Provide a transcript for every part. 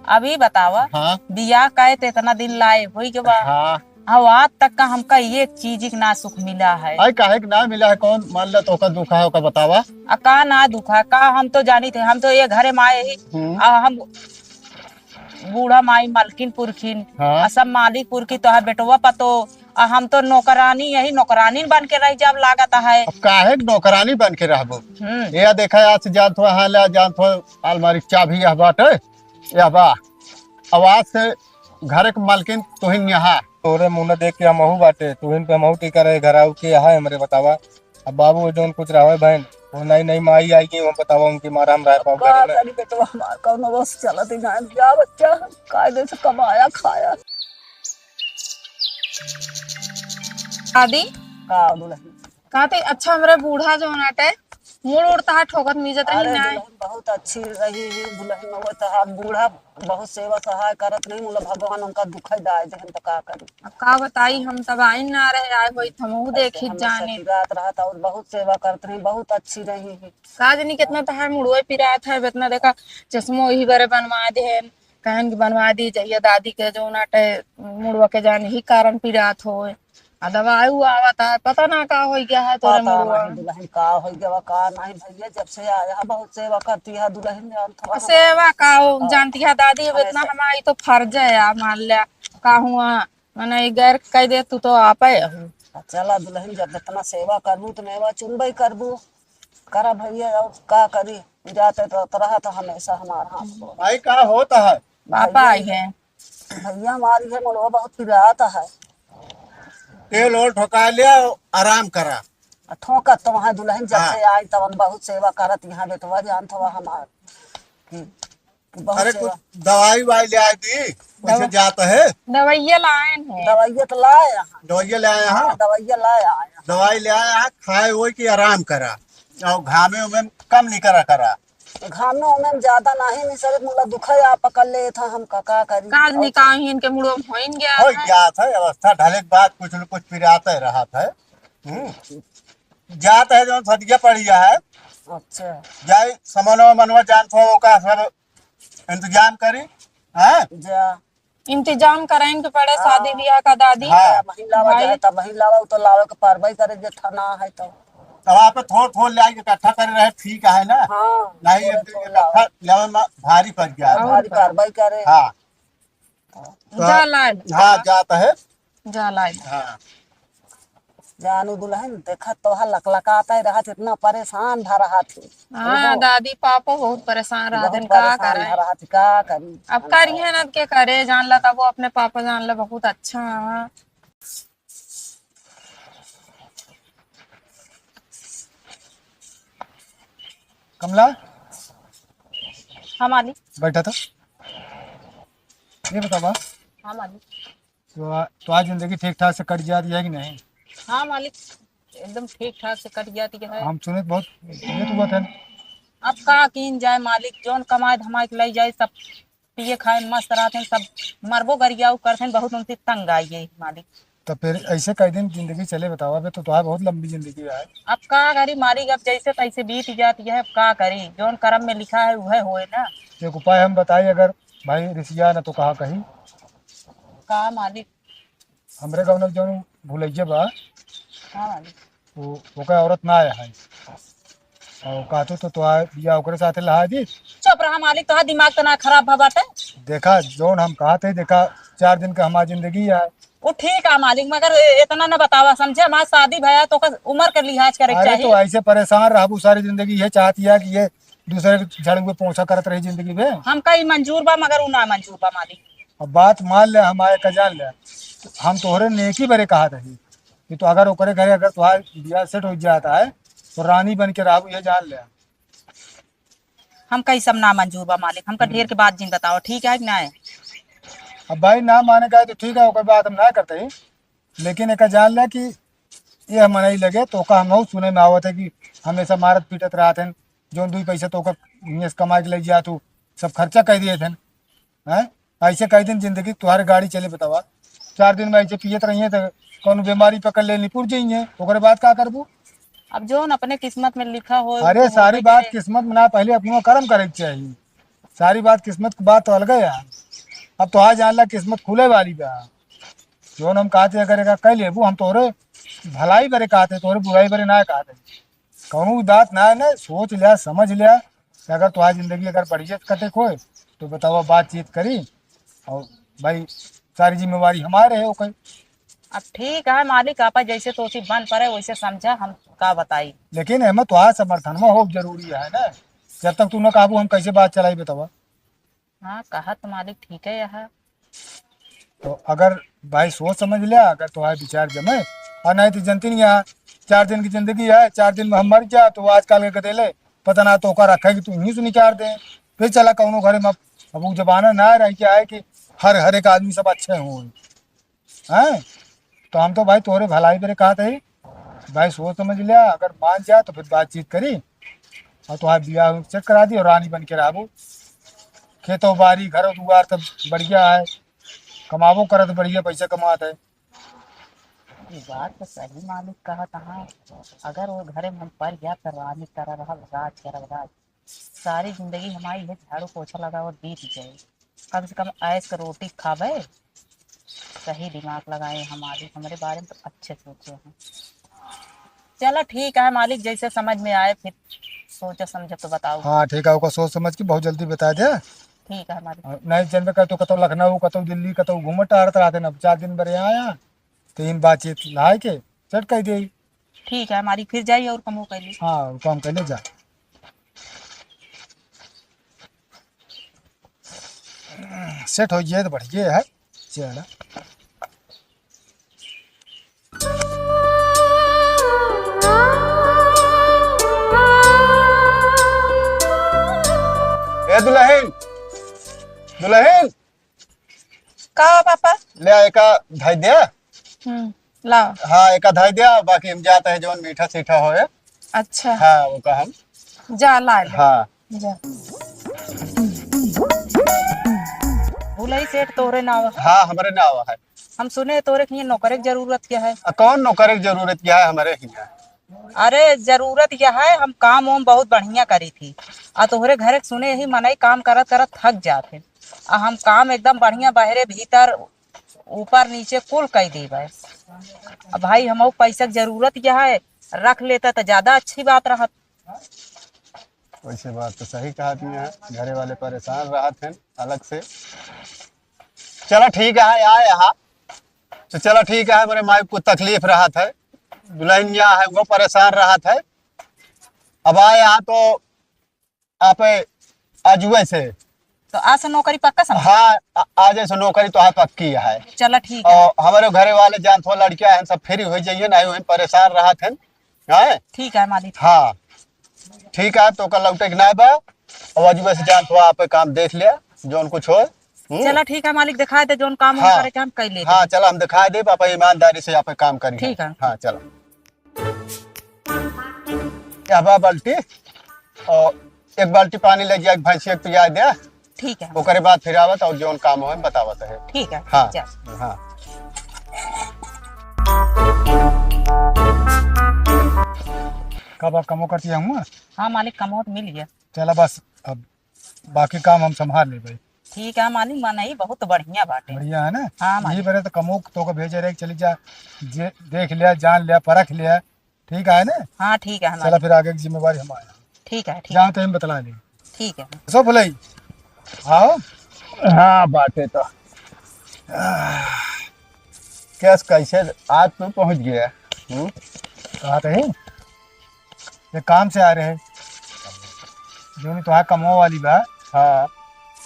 अभी बतावा। हाँ बियाह कहे तो इतना दिन लाए हुई के बाद हाँ। आज तक का हमका ये चीज ना सुख मिला है। आई काहे के ना मिला है? कौन मान ला तो का दुखा है का बतावा। का ना दुखा का हम तो जानी थे, हम तो ये घरे में आए ही। हम बूढ़ा माई मालकिन पुरखिन हाँ। असम मालिकपुर की तो है बेटवा पतो। हम तो नौकरानी यही नौकरानी बन के रह जब लागत है। अब काहे के नौकरानी बन के रहबो? ये देखा आज से जान थो हाल जान थो अलमारी की चाबी यह बाटे यह बा। आवाज से घर के मालकिन तुहिन यहाँ तोरे मुंह देख के हमहू बाटे तुहिन पे हमहू टीका रहे घर आऊ के यहाँ हमरे बतावा। अब बाबू जोन कुछ रहे बहन वो नई नई माई आई की, वो बतावा उनकी मारा हम रह पाओ घर में। बेटवा हमार कौनो बस चलत ही ना जा बच्चा कायदे से कमाया खाया। दादी का दुल्हन कहते अच्छा हमरे बूढ़ा जो नाटे मुड़ उड़ता है ठोकत मीजत रही ना। दुल्हन बहुत अच्छी रही है दुल्हन वो तो बूढ़ा बहुत सेवा सहाय करत नहीं मुला भगवान उनका दुख दाए जहन तो का करी। अब का बताई हम तब आई ना रहे आए होई हमहू देखी जाने रात रहा और बहुत सेवा करत रही बहुत अच्छी रही है। का जानी कितना तो है मुड़वे पिरात है इतना देखा चश्मो ही बरे बनवा दे कहन की बनवा दी जहिया दादी के जो नाटे मुड़वा के जाने ही कारण पिरात होए। दवाई आवता है पता ना का हो गया है तोरे मुड़वा। दुल्हन का हो गया का नहीं भैया जब से आया बहुत सेवा करती है दुल्हन जान सेवा का हो जानती है दादी अब इतना हमारी तो फर्ज है यार मान लिया का हुआ मैंने गैर कह दे तू तो आप चला दुल्हन जब इतना सेवा करबू तो मेवा चुनबई करबू करा भैया और का करी जाते तो रहा था हमेशा हमारा हाथ भाई का होता है? पापा आई है भैया हमारी है मुड़वा बहुत पिराता है। तेल और ठोका लिया आराम करा। ठोकत तो वहाँ दुल्हन जब से आई तब बहुत सेवा करत यहाँ बेटवा जान था हमार अरे कुछ दवाई वाई ले आई दी वैसे जाता है। दवाइया लाए हैं दवाइया तो लाए यहाँ दवाइया ले आया हाँ दवाइया लाए आया दवाई ले आया हाँ खाए वो की आराम करा और घामे उमे कम नहीं करा। घाम में ज्यादा नहीं सर मुला दुख है आप पकड़ ले था हम का करी काज निकाह इनके मुड़ो होइन गया हो है। गया था अवस्था ढले के बाद कुछ न कुछ पिराते रहा था। जात है जो सदिया पड़िया है। अच्छा जाए समनवा मनवा जान थो का सब इंतजाम करी है जा इंतजाम कराएंगे पड़े शादी ब्याह का दादी। हाँ। महिलावा जाए तब महिलावा तो लावे के पारवाई करे जे थाना है तो वहाँ पे थोड़ ले आके इकट्ठा करे रहे ठीक है ना। हाँ नहीं इकट्ठा लेवल में भारी पड़ गया है। हमारी कार्रवाई करे हाँ जा लाड हाँ जाता है जा लाड हाँ। जानू दुल्हन देखा तो लकलकाता ही रहा इतना परेशान भा रहा थी। हाँ दादी पापा बहुत परेशान रहा दिन बहुत का परेशान करे भा रहा थी का करी अब करिए ना के करे जान ला तब वो अपने पापा जान ला बहुत अच्छा है। कमला हाँ मालिक बैठा था ये बता बा हाँ मालिक तो आज जिंदगी ठीक ठाक से कट जाती है कि नहीं? हाँ मालिक एकदम ठीक ठाक से कट जाती है। हम सुने बहुत ये तो बात है। अब का कीन जाए मालिक जोन कमाए धमाए के ले जाए सब पिए खाए मस्त रहते सब मरबो गरिया करते बहुत उनसे तंग आई है मालिक। तो फिर ऐसे कई दिन जिंदगी चले बताओ अबे तो तुम्हारी बहुत लंबी जिंदगी है। अब का करी मालिक अब जैसे तैसे बीत जाती है अब का करी जोन कर्म में लिखा है वह होए ना। एक उपाय हम बताइए अगर भाई रिसिया न तो कहा कहीं का मालिक हमरे गाँव में जो भूलैया बा हाँ मालिक वो का औरत ना आया है और कहतो तो बिया ओकरे साथे लहा दी। चुप रहा मालिक तो दिमाग तो ना खराब भा बाटे। देखा जोन हम कहा थे देखा 4 दिन का हमारी जिंदगी है। वो ठीक है मालिक मगर इतना न बतावा समझे हमारी शादी भया तो उम्र के लिहाज करे अरे चाहिए। तो ऐसे परेशान रहबू सारी जिंदगी ये चाहती है कि ये दूसरे के झड़ में पहुंचा करत रही जिंदगी में। हम कई मंजूर बा मगर उ ना मंजूर बा मालिक। अब बात मान ले हम आए का जान ले हम तोहरे नेकी बरे कहा था कि तो अगर ओकरे घरे अगर तुम्हारा बियाह सेट हो जाता है तो रानी बन के रहबू ये जान ले। हम कई सब ना मंजूर बा मालिक हमका ढेर के बाद जिन बताओ ठीक है कि ना है। अब भाई ना माने का है तो ठीक है ओकर बात हम ना करते ही लेकिन एक जान ले कि ये हम नहीं लगे तो का हम सुने में आवत है कि हमेशा मारत पीटत रहा थे जो 2 पैसे तो कमा के ले जा तू सब खर्चा कर दिए थे हैं। ऐसे कई दिन जिंदगी तुम्हारी गाड़ी चले बतावा 4 दिन में ऐसे पियत रही तो कौन बीमारी पकड़ ले निपुर जाइए ओकरे बाद का करबू। अब जो अपने किस्मत में लिखा हो अरे सारी बात किस्मत में ना पहले अपना कर्म करे चाहिए। सारी बात किस्मत की बात तो अलग है यार। अब तो आज जान ला किस्मत खुले वाली बा। जो हम कहते अगर एका कह लेबू हम तोरे भलाई बरे कहते तोरे बुराई बरे ना कहते। कहूँ बात ना है ना, सोच लिया समझ लिया कि अगर तुम्हारी जिंदगी अगर बढ़िया कटे खोए तो बताओ बातचीत करी और भाई सारी जिम्मेवारी हमारे है ओके। अब ठीक है मालिक, आपा जैसे तोसी बन पड़े वैसे समझा, हम का बताई। लेकिन एमे तुम्हारा समर्थन में हो जरूरी है ना। जब तक तू न काबू हम कैसे बात चलाई बतावा। हाँ कहत मालिक ठीक है यह। तो अगर भाई सोच समझ लिया, अगर तुम्हारे विचार जमे और नहीं तो जनती नहीं है 4 दिन की जिंदगी है, 4 दिन में हम मर जा तो आजकल के गदेले पता ना तो रखा कि तू ही सुनी 4 दे फिर चला कौनो घरे में। अब वो जमाना ना रह क्या है कि हर एक आदमी सब अच्छे हों हैं। तो हम तो भाई तोरे भलाई मेरे कहा थे भाई सोच समझ लिया, अगर मान जा तो फिर बातचीत करी और तुम्हारा ब्याह चेक करा दी और रानी बन के रहबो। खेतों बाड़ी घरों दुआर सब बढ़िया है, कमाबो करत बढ़िया पैसा कमात है। ये बात तो सही मालिक कहा तहाँ। अगर वो घरे में हम पड़ गया तो रानी तरह रहा राज कर राज, सारी जिंदगी हमारी है झाड़ू पोछा लगा और बीत जाए। कम से कम ऐस कर रोटी खावे। सही दिमाग लगाए हमारे हमारे बारे में तो अच्छे सोचे हैं। चलो ठीक है मालिक, जैसे समझ में आए फिर सोचा समझा तो बताओ। हाँ ठीक है, ओका सोच समझ के बहुत जल्दी बता दे। ठीक है मालिक। नहीं चल में तो कतो लखनऊ कतो दिल्ली कतो घूमट टहरत रहते ना 4 दिन बरे आया तो इन बातचीत लाए के चट कह दे। ठीक है मालिक, फिर जाइए और कमो कर ली। हाँ वो काम कर ले जा। सेट हो जाए तो बढ़िया है। चल ए दुल्हन दुल्हन का पापा? ले एका धाई दिया। लाओ। हाँ एका धाई दिया, बाकी हम जाते हैं जौन मीठा सीठा होए। अच्छा हाँ वो का हम जा ला ले। हाँ जा। भूलई सेठ तोरे नाव। हाँ हमारे नाव है। हम सुने तोरे के लिए नौकरे की जरूरत क्या है? कौन नौकर की जरूरत क्या है हमारे यहाँ। अरे जरूरत यह है, हम काम वाम बहुत बढ़िया करी थी आ तोहरे घरे सुने ही मनई काम करत करत थक जाते। आ हम काम एकदम बढ़िया बहरे भीतर ऊपर नीचे कुल कई देवे। अब भाई हम पैसा की जरूरत यह है, रख लेता तो ज्यादा अच्छी बात रहत। वैसे बात तो सही कहा तुमने, घरे वाले परेशान रहत हैं अलग से। चलो ठीक है आए यहाँ तो चलो ठीक है, मेरे माई को तकलीफ रहत है, दुल्हनिया है वो परेशान रहत है। अब आए यहाँ तो आप आजुए से तो आज से नौकरी पक्का समझ। हाँ आज से नौकरी तो है पक्की है। चलो ठीक है। और हमारे घरे वाले जान थो लड़कियां हैं सब फ्री हो जाइए ना, वही परेशान रहत हैं। हाँ ठीक है मालिक। हाँ ठीक है, तो कल लौटे के ना बा और अजुए से जान थो आप काम देख लिया जो कुछ हो। चलो ठीक है मालिक, दिखाए दे जोन काम हाँ, करे के हम कर लेते। हाँ चलो हम दिखाई दे पापा ईमानदारी से यहाँ पे काम करें। ठीक है। हाँ चलो यहाँ बा बाल्टी और एक बाल्टी पानी ले जाए भैंसी एक पिया दे। ठीक है। ओकरे बाद फिर आवत और जोन काम हो बतावत है। ठीक है। हाँ चल। हाँ कब कमो करती हूँ। हाँ मालिक, कमौत मिल गया। चला बस अब बाकी काम हम संभाल ले भाई। ठीक है मालिक, मनई बहुत बढ़िया बाटे। बढ़िया है ना। हाँ, यही बरे तो कमो तो को भेजे रहे चली जा देख लिया जान लिया परख लिया। ठीक है ना। हाँ ठीक है चला मालिक। फिर आगे की जिम्मेवारी हमारी। ठीक है। ठीक जहाँ तो हम बतला ले। ठीक है। सो भलाई आओ। हाँ बाटे तो कैस कैसे आज तू पहुंच गया। कहा थे ये काम से आ रहे हैं जो नहीं तो है कमो वाली बा। हाँ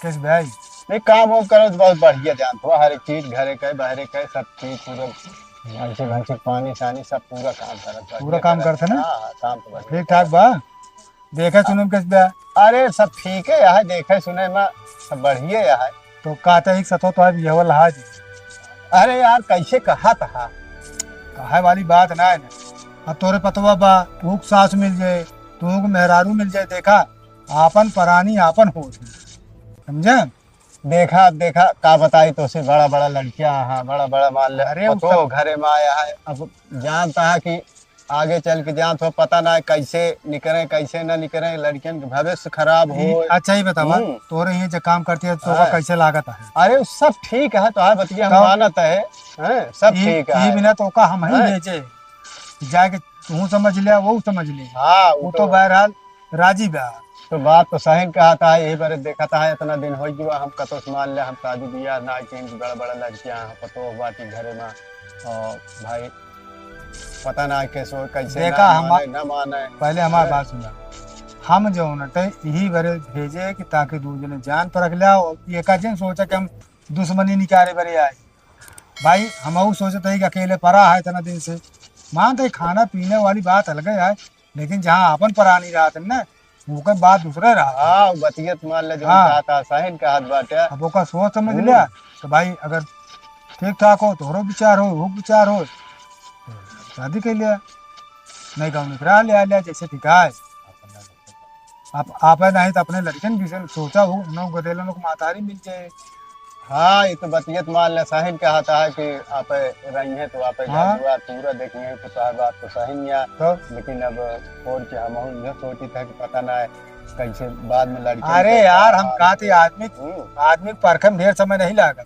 किस भाई नहीं काम वाम करो तो बहुत बढ़िया जानते हो, हर एक चीज घरे का बहरे का सब चीज पूरा घंटे घंटे पानी सानी सब पूरा काम करत पूरा काम करते ना। हाँ काम तो बढ़िया। ठीक ठाक बा। देखे सुने किस बा अरे सब ठीक है यहाँ देखे सुने में सब बढ़िया यहाँ। तो कहते ही सतो तो है ये वाला हाज। अरे यार कैसे कहा था कहा वाली बात ना है ना। अब तोरे पतवा बा भूख सास मिल जाए तू मेहरारू मिल जाए देखा आपन परानी आपन हो समझे। देखा देखा का बताई तो से बड़ा बड़ा लड़कियां हाँ बड़ा बड़ा मान ले। अरे तो घरे में आया है अब जानता है कि आगे चल के जहाँ तो पता ना है कैसे निकले कैसे ना निकले, लड़कियन के भविष्य खराब हो। अच्छा ही बतावा, तोरे ये जो काम करती है तो कैसे लागत है? अरे सब ठीक है, तो बतिया हम मानत है, सब ठीक है। ये बिना तो का हम ही भेजे जाके तू समझ लिया वो समझ ले। हाँ वो तो बहरहाल राजी बा। तो बात तो सही कहा था, यही बार देखा था इतना दिन हो गया हम कतो मान लिया हम शादी बियाह ना के बड़ा बड़ा लड़कियां पतो बाटी घरे में, और भाई पता ना कैसे कैसे देखा ना माने। पहले हमारी बात सुना, हम जो नटे यही बरे भेजे कि ताकि दूसरे जान परख लिया, और एक दिन सोचा कि हम दुश्मनी निकाले बरे आए। भाई हम सोचते है कि अकेले परा है इतना दिन से, मानते खाना पीने वाली बात अलग है, लेकिन जहाँ अपन परा नहीं रहा था ना वो बात दूसरा रहा। हाँ बतियत मान ले जो हाँ। था साहिन का हाथ बाटे। अब ओका सोच समझ लिया तो भाई अगर ठीक ठाक हो तो विचार हो वो विचार हो शादी कर लिया, नहीं कहूँ निकरा लिया जैसे ठीक है। आप नहीं तो अपने लड़कन भी सोचा हो नौ गदेलों को मातारी मिल जाए। हाँ ये तो बतियत मान ले साहिन का हाथ है कि आप रही है तो आप हाँ। पूरा देखेंगे तो साहब बात तो सही नहीं है, तो लेकिन अब और क्या हम यह सोची था कि पता ना है कैसे बाद में लड़की। अरे यार हम कहा थे आदमी परखम ढेर समय नहीं लागत,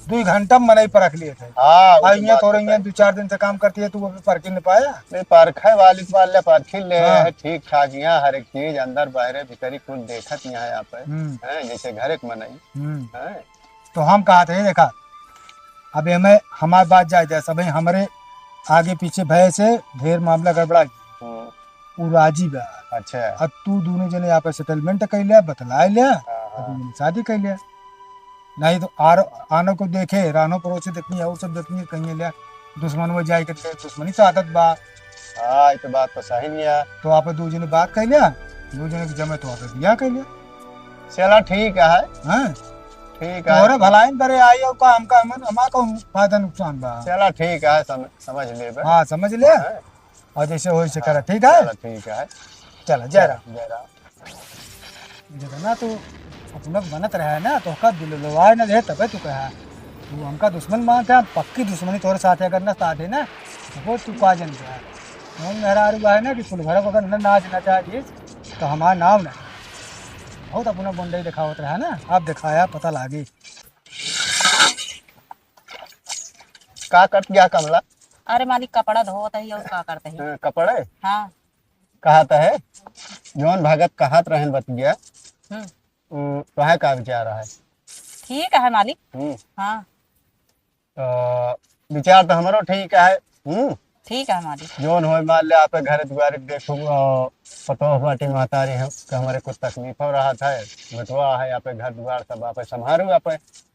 2 घंटा में नहीं परख लिए थे। हाँ थोड़े 2-4 दिन से काम करती है तू अभी परख नहीं पाया। नहीं परखे वाली तो मान ले परखी ले हाँ। है ठीक ठाक, यहाँ हर एक चीज अंदर बाहर भीतरी कुछ देखत यहाँ यहाँ पे है जैसे घर एक मनाई है। तो हम कहा थे देखा अब हमें हमारी बात जाए जैसा भाई हमारे आगे पीछे भय से ढेर मामला गड़बड़ा वो राजी बा। अच्छा अब तू दोनों जने यहाँ पे सेटलमेंट कर लिया, बतला लिया, अब शादी कर लिया। नहीं तो आनो को देखे रानो पड़ोसी देखनी और सब देखनी कहीं लिया दुश्मन में जाए करके दुश्मनी से आदत बा। हाँ ये तो बात तो सही नहीं है। तो आप 2 जने बात कर लिया, 2 जने की जमे तो आप दिया कर लिया। चला ठीक है हाँ ठीक है और भलाई बरे आई और का हमका हमारा फायदा नुकसान बा। चला ठीक है समझ ले। हाँ समझ ले और जैसे हो से करा ठीक है। चला ठीक है चला जय राम। जय राम। जब ना तू अपना बनत रहा है ना तो का दिल लवाए ना दे तबे तू कहा तू हमका दुश्मन मानते हैं, पक्की दुश्मनी तोरे साथ अगर ना साथ है ना वो तू का जन है। हम मेरा आरू है ना कि फुल घर अगर न नाच ना चाहिए तो हमारा नाम ना बहुत अपना बंडई दिखावत रहा ना, आप दिखाया पता लागी। का कट गया कमला? अरे मालिक कपड़ा धोत है और का करते है। कपड़े हाँ कहत है जौन भगत कहत रहन बत गया तो है का विचार है? ठीक है मालिक। हाँ तो विचार तो हमारो ठीक है। ठीक है मालिक। जोन हो मान ले आप घर द्वार देखो पतो बाटी महतारी है कि हमारे कुछ तकलीफ हो रहा था बटवा है आप घर द्वार सब आप संभारू आप।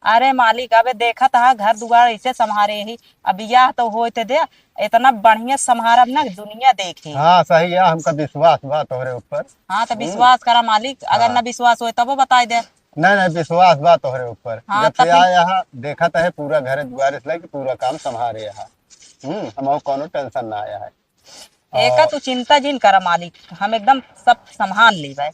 अरे मालिक अबे देखा था घर दुआर ऐसे संभारे ही, अब यह तो होते दे इतना बढ़िया संभारब ना दुनिया देखे। हाँ सही है, हमका विश्वास बा तोहरे ऊपर। हाँ तो विश्वास करा मालिक, अगर न विश्वास हो तब बताई दे। नहीं विश्वास बा तोहरे ऊपर। हाँ, जब से आया देखा है पूरा घर द्वार इसलिए कि पूरा काम संभारे है। हम कोनो टेंशन ना आया है। एक तू चिंता जिन करा मालिक, हम एकदम सब संभाल ली भाई।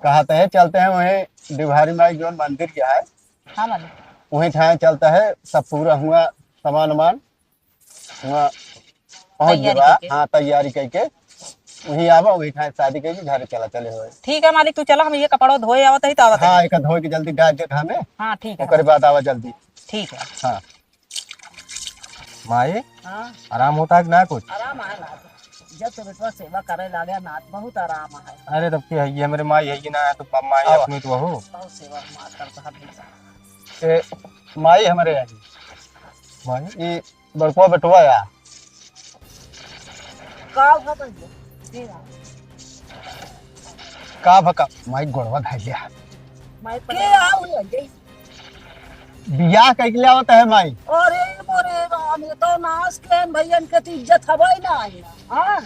कहते हैं चलते हैं वहीं डिभारी माई जो मंदिर क्या है। हाँ मालिक वहीं ठाए चलता है सब पूरा हुआ सामान वामान हुआ पहुँच गया। हाँ तैयारी करके वहीं आवा वहीं ठाए शादी करके घर चले हुए। ठीक है मालिक तू चला, हम ये कपड़ा धोए आवत है तो आवत है। हाँ एक धो के जल्दी डाल दे हमें। हाँ ठीक है ओकर बाद आवा जल्दी। ठीक है। हाँ माई हाँ आराम होता है कि ना कुछ? आराम है ना, जब तो बेटवा सेवा करे लागे ना बहुत आराम है। अरे तब की है मेरे माई है ना तो माई अपनी तो हो बहुत सेवा हमार करता है। माई हमारे यहाँ माई ये बड़कुआ बेटुआ या का भगन ठीक है का भका माई गोड़वा धाई लिया मैं के आऊ ले बियाह कह के आवत है माई। अरे मोरे राम ये तो नाश के भैयन के तो इज्जत हवाई ना आई ना। हाँ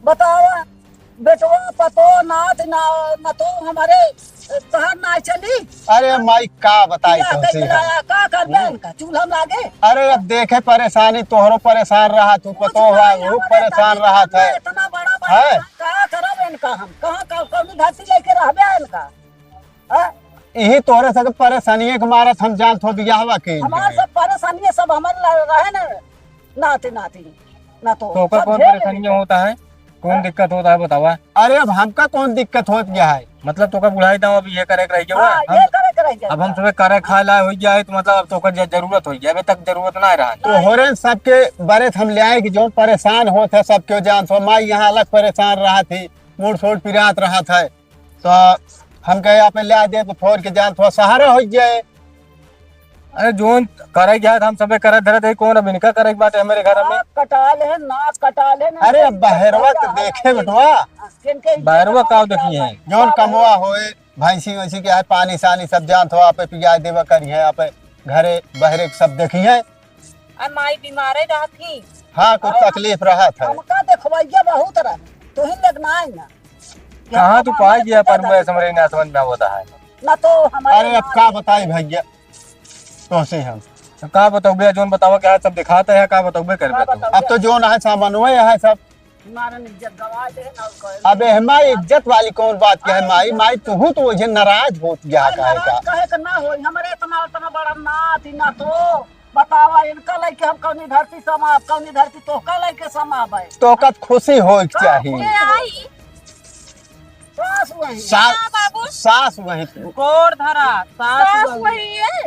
बतावा बेटवा पतो नाथ ना न तो हमारे तहर ना चली। अरे माई का बताई तो सी का कर बेन का चूल्हा लागे। अरे अब देखे परेशानी तोहरो परेशान रहा तू पतो हुआ वो परेशान रहा था। इतना बड़ा बड़ा का करब इनका हम कहां का कौन धरती लेके रहबे इनका। हां यही तोहरे सब परेशानी के मारत हम जान थो बियाहवा के हमार सब परेशानी सब हमर रहे ना नाते नाती ना तो तो सब कौन झेल परेशानियां होता है, कौन दिक्कत होता है बतावा। अरे अब हमका कौन दिक्कत हो गया है? मतलब तो बुढ़ाई दाव अब ये करे रह गया हाँ, हम, ये करे करे अब हम सब करे खाए लाए हो गया है, तो मतलब अब तो जरूरत हो गया, अभी तक जरूरत ना रहा। तो हो रहे सबके बड़े हम ले आए कि जो परेशान होते सबके जान तो माई यहाँ अलग परेशान रहा थी, मूड छोड़ पिरात रहा था, तो हम कहे आप ले आ दे तो फोन के जान थोड़ा सहारा हो जाए। अरे जोन करे गया हम सब करे धरे थे, कौन अब इनका करे बात है मेरे घर में। कटाल है, नाच कटाल है। अरे अब बहरवा तो देखे बटवा, बाहरवा का देखी है जोन कमवा होए भैंसी वैसी के है, पानी सानी सब जान थो आप पिया देवा करी है, आप घरे बहरे सब देखी है। माई बीमार रहा थी। हाँ कुछ तकलीफ रहा था। हमका देखवाइया बहुत रहा, तो ही लगना है ना। कहाँ तू पाई गया पर मुझे समझ ना समझ में होता है ना तो हमारे। अरे अब का बताई भैया तो से हम का बताओगे, जोन बताओ क्या सब दिखाते हैं, का बताओगे कर अब तो जोन है सामान हुए है सब। हमारा इज्जत गवा दे ना। अबे हमारी इज्जत वाली कौन बात क्या है माई, माई तू तो मुझे नाराज हो गया काहे का। कहे का ना हो हमारे इतना बड़ा नाथ ना तो बतावा इनका लेके हम कौनी धरती समा, कौनी धरती तो का लेके समा भाई। तो कब खुशी हो चाहिए। आई सास वही सास वही गोड़ धरा सास वही है।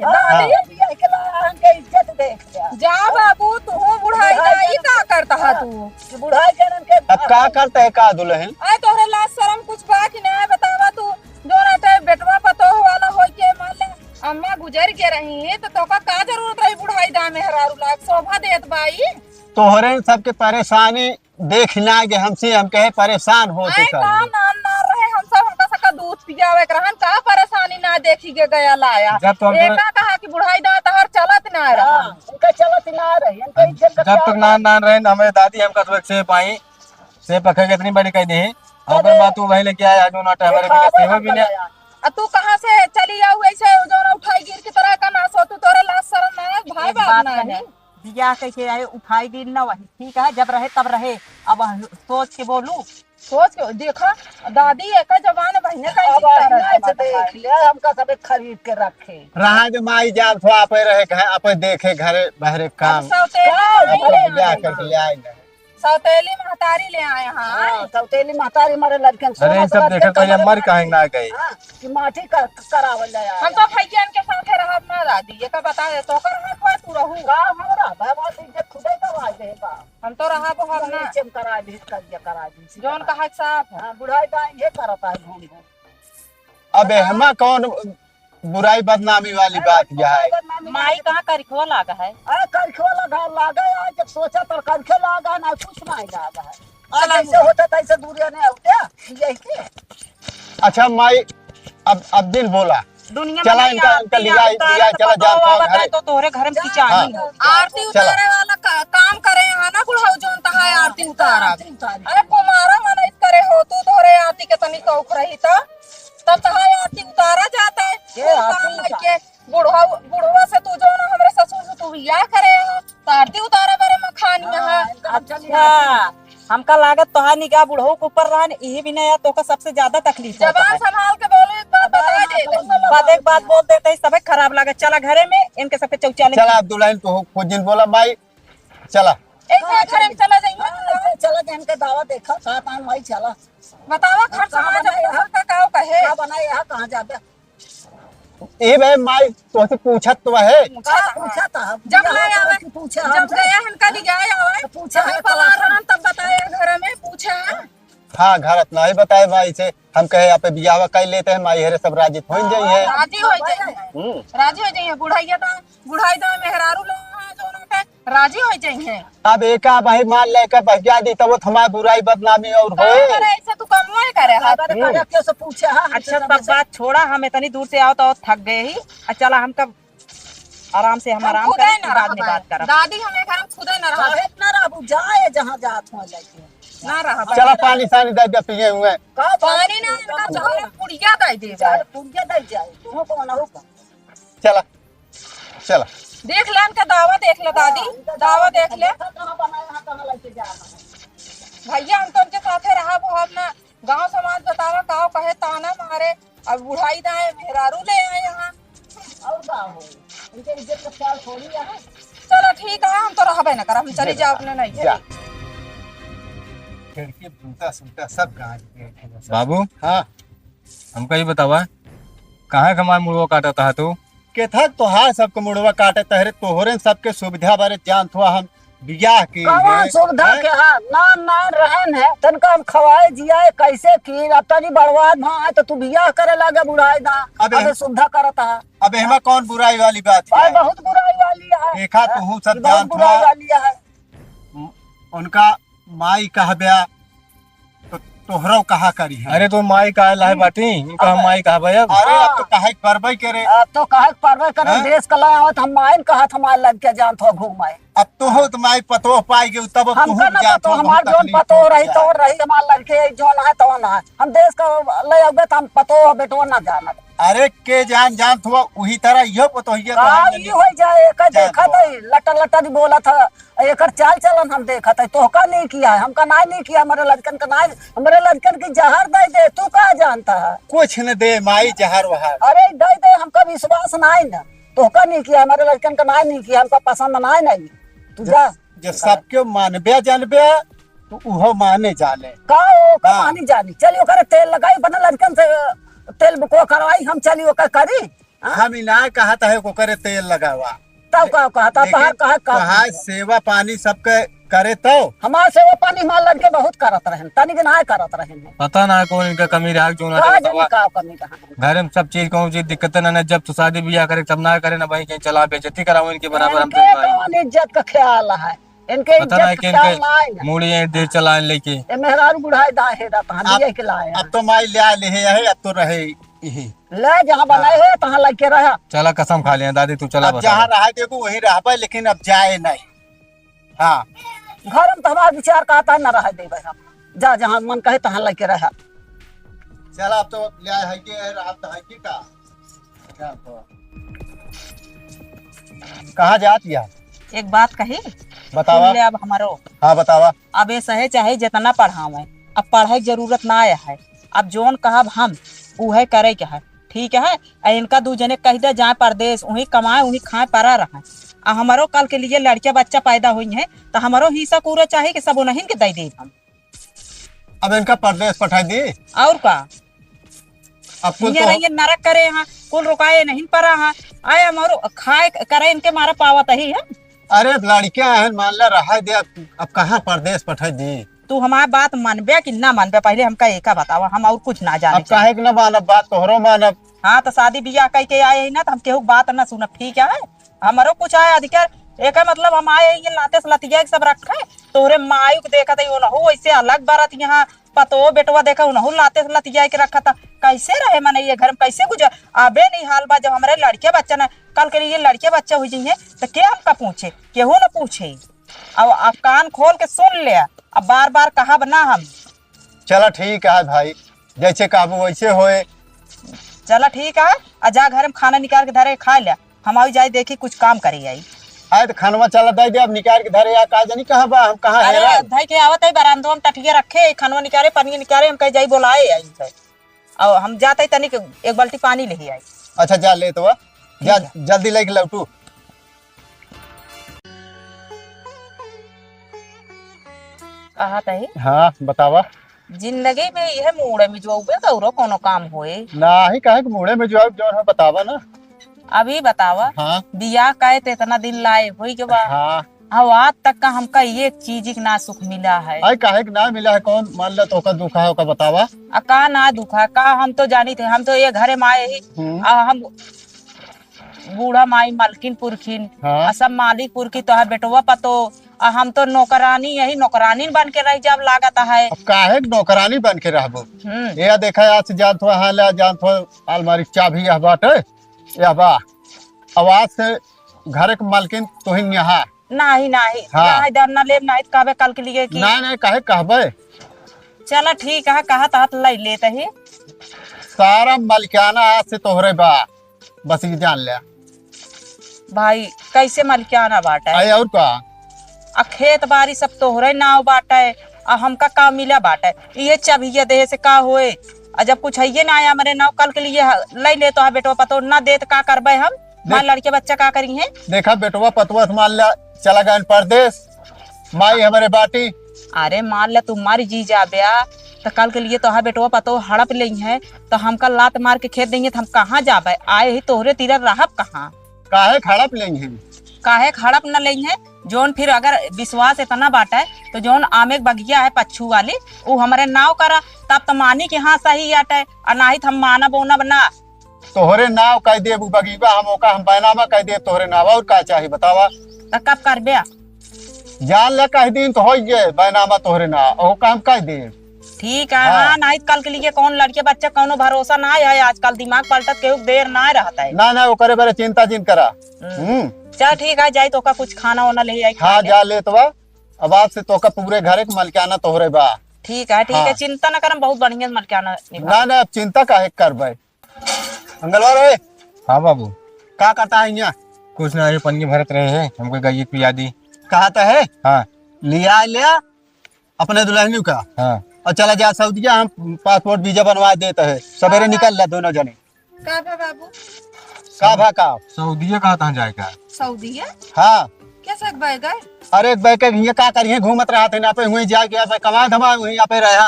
ये के ला के इज्जत देख लिया। जा बाबू तू बुढ़ाई दाई का करता है तू। कि बुढ़ाई जनन के अब का करता है का दुल्हन। आए तोहरे लाज शरम कुछ बा कि ना बतावा तू, जो रहते बेटवा पतोह वाला हो के मान ले अम्मा गुजर के रही है तो तोका का जरूरत रही बुढ़ाई दा में हरारू लाग शोभा देत बाई। तोहरे सबके परेशानी देख ना के हमसे हम कहे परेशान होते आए सब। का नाम ना रहे हम सब हमका सका दूध पियावे करहन का परेशानी ना देखी के गया लाया। जब तो हम एका कहा कि बुढ़ाई दा तहर चलत ना रहा। उनका चलत ना रही इनका इज्जत जब तक नान रहे हमारे दादी हमका तो से पाई से पखे इतनी बड़ी कह दी और बात तू वही लेके आया जो नाटा हमारे बिना सेवा भी नहीं। आ तू कहां से चली आऊ ऐसे जो ना उठाई गिर की तरह का ना सो तू तोरे लाज शरम ना भाई बात ना है। दिया कैसे आए उठाई दिन ना वही ठीक है, जब रहे तब रहे। अब सोच के बोलू, सोच के देखा दादी एक जवान बहने का अब ऐसे देख लिया हमका सब खरीद के रखे। रहा जो माई जान थो आप रहे कहे आप देखे घरे बहरे काम ब्याह करके ले आए। सौतेली महतारी ले आए। हाँ सौतेली महतारी हमारे लड़कन अरे इन सब देखा कहीं मर कहीं ना गए कि माटी करावल जाए। हम तो भैया के साथे रहब ना दादी ये का बता दे तो कर हाथ तू रहू का हमरा बाबा इज्जत खुदे करवा दे बा। हम तो रहब हम ना चम करा दी करा दी जोन कहा साफ है। हां बुढ़ाई का ये करता है घूम घूम। अबे हमा कौन बुराई बदनामी वाली बात यह है। माई कहाँ करखो लागा है। अरे करखे लागा आज जब सोचा तो करखे लागा ना कुछ नहीं लागा है। आज ऐसे होता तैसे दूरिया नहीं होता यही के। अच्छा माई अब दिन बोला दुनिया चला में इनका लिया चला जान बताए तो तोहरे घर में खिंचानी हो। आरती उतारे वाला काम करे यहाँ ना बुढ़ाऊ जोन तहा आरती उतारा। अरे कुमारा मन करे हो तू तोहरे आरती के तनी शौक रही तो तब तहा आरती उतारा जाता है। के बुढ़वा से तू जो ना हमरे ससुर से तू बियाह करे हो तो आरती उतारे बारे मखानी है। अच्छा हमका लागत तोहार निगाह बुढ़ऊ के ऊपर रहन यही भी नहीं तो का सबसे ज्यादा तकलीफ होता जबान है। संभाल के बोलो एक बात बता दे। बाद एक बात बोल देते हैं सबे खराब लागत। चला घरे में इनके सबके चौचाले चला दुल्हन तो कुछ दिन बोला माई चला ऐसे घरे में चला जाइए। चला जहन के दावत देखा साथ आन भाई चला बतावा खर्च समाज का काव कहे क्या बनाए यहाँ कहाँ जाते ए भाई माई तो से पूछत तो है पूछा था जब ले आवे पूछा जब गया इनका नहीं गया आवे पूछा है पला रहन तब बताए घर में पूछा। हाँ घर इतना ही बताए माई से हम कहे आप बियाह कर लेते हैं माई हेरे सब राजी हो जाइए। राजी हो जाइए राजी हो जाइए बुढ़ाई दा मेहरारू लोग जो ना राजी हो जाइए। अब एक भाई मान लेकर बहिया दी तो वो हमारी बुराई बदनामी और हो। ऐसे तू कम करे क्यों से पूछा। अच्छा सब बात छोड़ा, हम इतनी दूर से आओ तो थक गए ही। चला हम कब आराम से हम आराम करें फिर बाद में बात करें। दादी हमें घर में खुदे न रहा इतना रहू जाए जहाँ जात हो जाए ना रहा चला पानी सानी दे दे पिए हुए पानी ना इनका चाहे पुड़िया दे दे चाहे पुड़िया दे जाए तुम को ना होगा। चला चला देख ले इनका दावा देख ले दादी दावा देख ले कहाँ बनाए यहाँ कहाँ लेके जा भैया हम तो उनके साथे रहा वो अपना गांव समाज बतावा काव कहे ताना मारे अब बुढ़ाई दाए मेहरारू ले आए यहाँ और का हो इनके इज्जत का ख्याल थोड़ी है। चलो ठीक है हम तो रहबे न कर हम चली जाओ अपने नहीं जा खिड़की फूटा सूटा सब गाँच गए। बाबू हाँ हमका ये बतावा कहाँ के हमारे मुड़वा काटा था तू? के था तोहार सबके मुड़वा काटे तहरे तोहरे सबके सुविधा बारे जान थो हम बियाह की कौन सुविधा के है ना ना रहन है तनका हम खवाए जियाए कैसे की अब तनी बर्बाद है तो तू बियाह करे लगे बुढ़ाई ना अबे- अबे सुविधा करता है अब एमा कौन बुराई वाली बात भाई है? बहुत बुराई वाली है देखा तू सब बहुत जान बुराई थो वाली है उनका माई कहा ब्या तो तोहरो कहा करी है। अरे तो माई कहा लाए बाटी इनका हम माई कहा भाई अब अरे अब तो कहे करबे करे। अब तो कहे परवे करे हाँ? देश कला आवत हम माइन कहा हमारे लड़के जान थो घूमाए अब तो हो तो माई पतो पाई गई तब तू हमका ना जान पतो थो हमार बहुत जोन तकलीफ पतो हो रही गया। तो रही हमार लड़के जोन है तो ना हम देश का ले अबे तो हम पतो बेटो ना जाना अरे के जान थो वही तरह यो पतो ही का ई हो जाए एक देखा तो लटर लटर बोला था एकर चाल चलन हम देखा था तोहका नहीं किया है हमका नहीं किया हमारे लड़कन का नहीं हमारे लड़कन की जहर दे दे तू का जानता है कुछ न दे माई जहर वहर। अरे दे दे हमका विश्वास नहीं ना तोहका नहीं किया हमारे लड़कन का नहीं किया हमका पसंद नहीं तू जा जो सबके मानबे जानबे तो उहो माने जाले। का ओ का हाँ। मानी जानी चलियो करे तेल लगाई बना लड़कन से तेल को करवाई हम चलियो का करी हम इना कहता है को करे तेल लगावा तब का कहता तहार कहा कहा सेवा पानी सबके करे तो हमारे से वो पानी हमारे लड़के बहुत करत रहे तनी दिन आए करत रहे पता ना कौन इनका कमी रहा जो ना का करे जानी बतावा। का कमी कहा घर में सब चीज कौन चीज दिक्कत ना जब तो शादी ब्याह करे तब ना करे ना भाई कहीं चला बेइज्जती कराओ इनके बराबर हम इनके कौन इज्जत का ख्याल है इनके पता ना इज्जत कि का ख्याल नहीं इनके मूड़ी देर चला लेके ये मेहरारू बुढ़ाई दा है दा तहां अब- दिए के लाए अब तो माई ले ले है अब तो रहे यही। ले जहां बनाए हो तहां लगे रहा चला कसम खा लिया दादी तू चला अब बता जहाँ रहा देखो वही रहा लेकिन अब जाए नहीं। हाँ घर में तो हमारा विचार कहता है न रह देबे हम जा जहां मन कहे तहां लगे रहा चल अब तो ले है के रहा तो है की का क्या तो कहाँ जात या एक बात कही बतावा। सुन ले अब हमारो हाँ बतावा। अब ये सहे चाहे जितना पढ़ावे अब पढ़ाई की जरूरत ना आया है अब जोन कहब हम उहे करे के है ठीक है आ इनका दू जने कह दे जाए परदेश वही कमाए वही खाए पड़ा रहा आ हमारो कल के लिए लड़के बच्चा पैदा हुई है तो हमारो हिस्सा पूरा चाहिए कि सब उन्हीं के दे दे हम अब इनका परदेश पठा दी और का अब कुल ये तो रहिए नरक करे यहाँ कुल रुकाए नहीं पड़ा है आए हमारो खाए करे इनके मारा पावत ही है अरे लड़कियां हैं मान ला रहा दे अब कहाँ परदेश पठा दी। तू हमारी बात मानबे कि ना मानबे पहले हमका एक बतावा हम और कुछ ना जाने अब काहे के न मानब बात तोहरो मानब। हाँ तो शादी ब्याह कह के आए ही ना तो हम केहू बात ना सुनब ठीक है हमारो कुछ आए अधिकार एक मतलब हम आए ये लाते से लतिया सब रखे तोरे मायू के देखा था उनहु ऐसे अलग बारत यहाँ पतो बेटवा देखा उनहु लाते से लतिया के रखा था कैसे रहे माने ये घर में कैसे गुजर अबे नहीं हाल बा जब हमारे लड़के बच्चा ना कल के लिए लड़के बच्चा हुई जाइए तो क्या हमका पूछे केहू ना पूछे अब कान खोल के सुन ले अब बार बार कहा ना हम चला ठीक है भाई जैसे काबू वैसे होए। चला ठीक है जा घर में खाना निकाल के धरे खा लिया हम आई जाए देखी कुछ काम करी आई आए तो खानवा चला दे दे अब निकाल के धरे या का जानी कहाँ बा हम कहाँ है अरे भाई के आवत है बरामदो हम टटिया रखे खनवा निकाले पनिया निकाले हम कहीं जाई बोलाए आई से और हम जाते तनिक एक बाल्टी पानी ले आई अच्छा जा ले तो जा जल्दी लेके लौटू। कहा तही हाँ बतावा। जिंदगी में यह मूड़े में जो कौरो कोनो काम होए ना ही कहे कि मुड़े में जो है बतावा ना। अभी बतावा हाँ बियाह कहे तो इतना दिन लाए हुई के बाद हाँ अब आज तक का हमका ये चीज की ना सुख मिला है आई काहे कि ना मिला है कौन मान ला तो का दुखा है का बतावा। का ना दुखा का हम तो जानी थे हम तो ये घरे में आए ही हम बूढ़ा माई मालकिन पुरखिन हाँ। सब मालिकपुर की तो है बेटवा पतो हम तो नौकरानी यही नौकरानी बन के रह जब लागत है अब काहे कि नौकरानी बन के रहबो। ये देखा आज से जान थो हाँ ला जान थो अलमारी की चाबी यह बाटे यह बा आवाज से घर के मालकिन तो ही यहाँ नहीं नहीं हाँ। नहीं डर ना ले नहीं तो कहबे कल के लिए की नहीं नहीं काहे कहबे। चला ठीक है कहा तात ले लेते ही सारा मालिकाना आज से तोहरे बा बस ये जान लिया भाई कैसे मलकियाना बाटा है आई और का आ खेत बाड़ी सब तोहरे नाव बाटा है आ हमका का मिला बाटा है ये चबिया देह से का होए आ जब कुछ है ना आया हमारे नाव कल के लिए ले ले तो बेटवा पतो ना दे तो का करबे हम मान लड़के बच्चा का करी है देखा बेटवा पतवा मान लिया चला गए परदेश माई हमारे बाटी अरे मान ले तुम मारी जी जा ब्या तो कल के लिए तोहार बेटवा पतो हड़प ली है तो हमका लात मार के खेत देंगे तो हम कहाँ जाबे? आए ही तोहरे तीर रहब कहाँ? काहे खड़प लेंगे? काहे हड़प न ली है? जोन फिर अगर विश्वास इतना बाटा है तो जोन आमे बगिया है पच्छू वाली वो हमारे नाव करा तब तो मानी कि हाँ सही आटे और ना ही हम माना बोना बना। तोहरे नाव कह दे बगीबा हम ओका हम बैनामा कह दे तोहरे नाव और का चाहिए बतावा? तो कब कर बे? जान ले कह दिन तो हो गए बैनामा तोहरे नाव ओ काम कह दे। ठीक है। हाँ नहीं कल के लिए कौन लड़के बच्चे कौनो भरोसा ना है आजकल दिमाग पलटत के देर ना रहता है। ना वो करे बारे चिंता जिन करा। चल ठीक है जाई तो का कुछ खाना वाना ले आई। हाँ जा ले तो अब आज से तो का पूरे घरे के मलकाना तोहरे बा। ठीक है हाँ। चिंता न करम बहुत बढ़िया मलकाना ना अब चिंता काहे कर भाई। अंगलवार रे। हाँ बाबू। का करता है यहाँ? कुछ ना ये पन्नी भरत रहे हैं हमको गाय की यादी। कहा तो है हाँ लिया अपने दुल्हन का। हाँ और चला जा सऊदीया हम पासपोर्ट वीजा बनवा देते है सवेरे निकल ला दोनों जने। का बा बाबू? का सऊदीया कहाँ तहाँ जाएगा? सऊदी है हाँ कैसे गए गए? अरे बैठ के यहाँ का करिए घूमत रहा थे ना पे हुई जाके यहाँ पे कमा धमा हुई यहाँ पे रहा।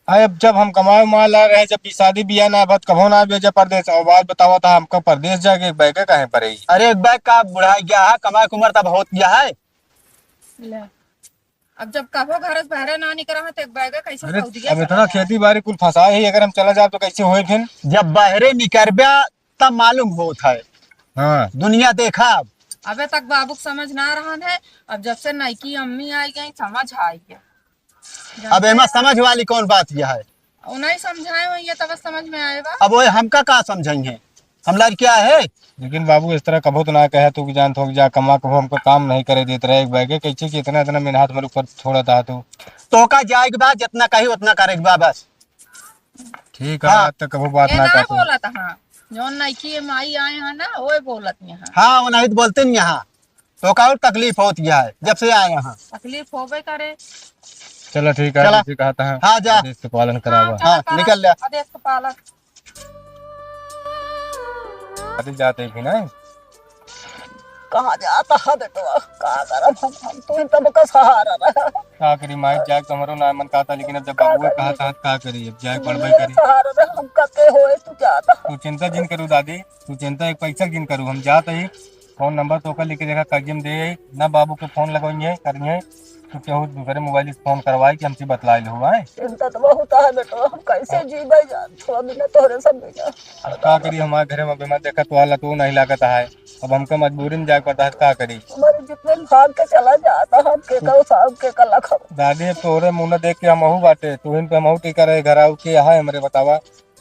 अरे अब जब हम कमाए माँ ला रहे जब शादी बिया ना बात कभो ना भेजा परदेश और बात बतावा था हमको परदेश जाके बैठे कहे पड़ेगी। अरे एक बैग का बुढ़ा गया है कमाए कुमर तब बहुत गया है। ले अब जब कहो घर बहरे ना निकला है तो एक बैग कैसे अरे सऊदी अब इतना खेती बाड़ी कुल फंसा ही अगर हम चला जाए तो कैसे होए फिर? जब बहरे निकलबा तब मालूम होता है। हाँ दुनिया देखा अब। अबे तक बाबू को समझ ना रहा है। अब जब से नाइकी अम्मी आई गई समझ आई है। अब एमा समझ वाली कौन बात यह है? उन्हें समझाए हुई है तब समझ में आएगा। अब वो हमका कहाँ समझेंगे हम लड़किया है। लेकिन बाबू इस तरह कभो तो ना कहे तू कि जान थोक जा कमा कभो हमको काम नहीं करे देते रहे एक बैगे कैसे कि इतना इतना मेरे हाथ मेरे ऊपर छोड़ा था तू। तो का जाएगा बाद जितना कही उतना करेगा बस। ठीक है हाँ। आज तक कभो बात ये ना ना कहते। बोला था हाँ जो नाइकी माई आए हैं ना वो बोलत यहाँ। हाँ वो नहीं तो बोलते नहीं यहाँ तो का और तकलीफ होती है जब से आए यहाँ। तकलीफ होबे करे। चलो ठीक है चला। जैसे कहा था हाँ जा। आदेश का पालन करावा। हाँ, निकल लिया। आदेश का पालन। आदेश जाते भी ना कहाँ जाता है बेटवा का करब हम तो तब का सहारा रहा। का करी माई जाए तुम्हारो ना मन कहा था लेकिन अब जब बाबू कहा था का करी अब जाए पढ़बे करी। सहारा रहा हम कते होए तू जाता। तू चिंता जिन करू दादी तू चिंता एक पैसा जिन करू हम जाते ही फोन नंबर तो का लिख देखा कर्जम दे ना बाबू को फोन लगवाइए करिए तो केहू दूसरे मोबाइल से फोन करवाई कि हमसे बतलाए लो है। चिंता तो बहुत है बेटवा हम कैसे जीवे जान थोड़ा बिना तोरे सब बिना। अब का करी हमारे घरे में बीमार देखा तो वाला तो नहीं लागत है अब हमको मजबूरी में जाए पड़ता है का करी। हमारे जितने भाग के चला जाता हम के कल साहब के कल खबर। दादी अब तोरे मुंह देख के हम बाटे तू इन पे हम टीका रहे घर आओ के है हमारे बतावा।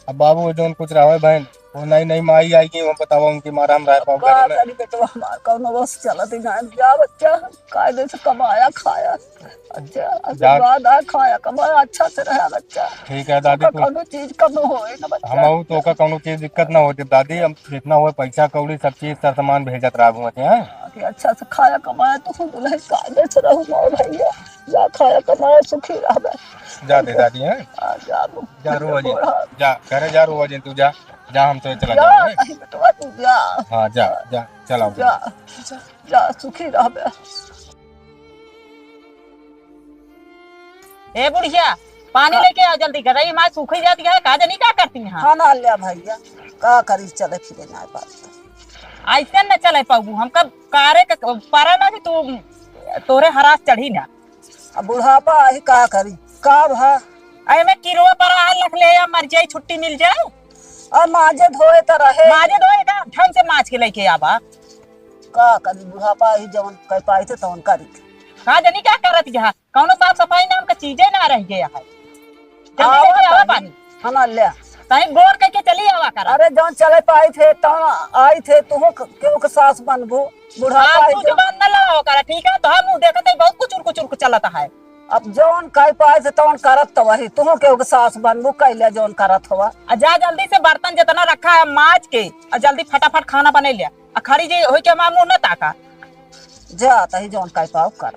अब बाबू जो कुछ रहा है बहन वो नहीं माई आएगी वो बतावा उनकी मारा हम रह पाओ का घर में। करी बेटवा हमार कौन बस चलत ही ना जा बच्चा कायदे से कमाया खाया अच्छा आशीर्वाद आ खाया कमाया अच्छा से रहा बच्चा। ठीक है दादी तू कौनो चीज कम होए ना बच्चा। हम तो का कौनो चीज दिक्कत ना होती दादी हम जितना हो पैसा कौड़ी सब चीज सब सामान भेजत रहा हैं। कि अच्छा से खाया कमाया तो दुल्हन कायदे से रहूँ मोर भैया जा खाया कमाया सुखी रह। जा दे दादी हैं जाबो जा रो अजी जा घरे जा रो अजी तू जा जा हम तो चला जा जाएंगे। कहीं बेटवा तू जा हाँ जा जा चलाओ जा जा सुखी रह बे। ए बुढ़िया पानी लेके आ जल्दी कर रही माँ सूख ही जाती है का जानी क्या करती है। खाना लिया भैया का करी चले फिरे ना पास ऐसे न चले पाऊ हम कब कारे पारा ना भी तू तोरे हरास चढ़ी ना। अब बुढ़ापा ही का करी का भा अरे मैं किलो पर लख ले या मर जाए छुट्टी मिल जाए और माजे धोए तो रहे माजे दो का ढंग से माछ के लेके आवा का करी बुढ़ापा ही जवन कह पाई थे तवन करी थी। का जानी क्या करत यहाँ कौनो साफ सफाई नाम का चीजें ना रह गया है। जल्दी लेके आवा पानी खाना लिया कहीं गोर करके चली आवा करा। अरे जवन चले पाई थे तवन आई थे तुम क्यों के सास बनबू बुढ़ापा ही कुछ बंद न लगाओ करा ठीक है तो हम मुंह देखते बहुत कुचुर चलता है। अब जौन कह पाए थे तवन करत तो वही तुम के ओके सास बनबू कैले जौन करत हुआ। जा जल्दी से बर्तन जितना रखा है माज के और जल्दी फटाफट खाना बने लिया और खड़ी जी हो के मामू न ताका जा तही जौन कह पाओ कर।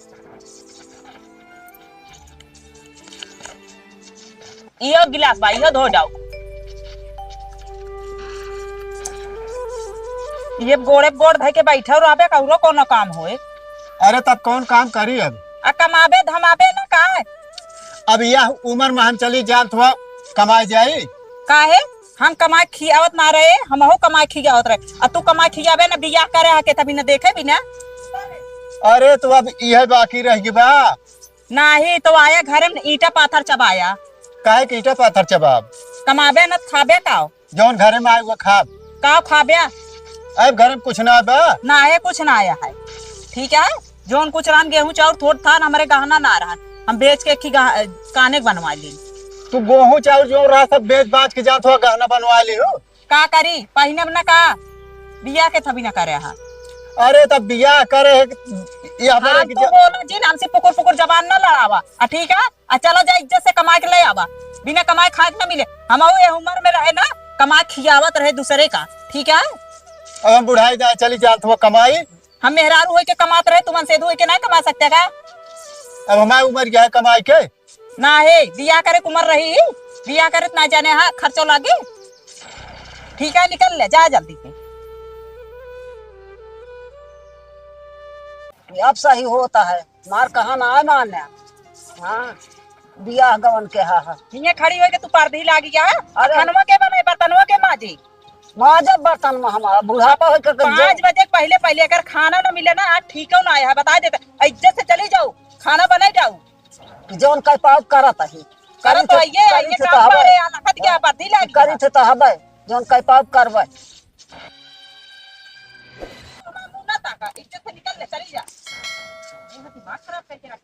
इहो गिलास बा इहो धो जाओ ये गोड़े गोड़ धै के बैठे रहबे कौरो कोनो काम होए। अरे तब कौन काम करी अब आ कमाबे धमाबे ना का है अब यह उम्र में हम चली जान थोड़ा कमाई जाई। काहे हम कमाए खियावत ना रहे हमहू कमाए खियावत रहे आ तू कमाए खियाबे ना बियाह करे हके तभी ना देखे भी ना अरे तो अब यह बाकी रह गई बा। नाही तो आया घरे में ईटा पाथर चबाया काहे के ईटा पाथर चबाब कमाबे न खाबे काओ जौन घरे में आए वो खाब। काओ खाबे अब घर में कुछ ना बा। ना है कुछ ना आया है ठीक है जोन कुछ रान गेहूं चाउर थोड़ था न हमारे गहना ना रहा हम बेच के काने बनवा ली तू गेहूं चाउर जो रहा सब बेच बाच के जा थोड़ा गहना बनवा ली हो। का करी पहिने न का बिया के थभी न करे हा अरे तब बियाह करे ये हमारे हाँ, तो बोलो जी हमसे पुकुर पुकुर जबान न लड़ावा ठीक है चलो जा इज्जत से कमा के ले आवा बिना कमाए खाए न मिले हम ये उम्र में रहे ना कमाए खियावत रहे दूसरे का ठीक है। अब हम बुढ़ाई जाए चली जान थोड़ा कमाई हम मेहरारू होके कमाते रहे तुमन से के ना कमा सकते का अब हमारी उम्र क्या है कमाई के ना है बिया करे उम्र रही बिया करे ना जाने हाँ खर्चो लागे ठीक है निकल ले जा जल्दी से अब सही होता है मार कहा ना आए मारने हाँ बियाह गवन के हा हिये खड़ी होके तू पर्दी लागी क्या अरे। खनवा के बने बर्तनवा के माजी माँ जब बर्तन में हमारा बुढ़ापा हो 5 बजे पहले पहले अगर खाना न मिले ना आज ठीक ना आया है बता देते इज्जत से चली जाओ खाना बनाई जाओ जौन कई पाप करत है करत तो आइए काम करे लखत गया पर्दी लागी करी थे तो हबे जौन कई पाप करबे ना ताका इज्जत से निकल ले चली जा दिमाग खराब करके रख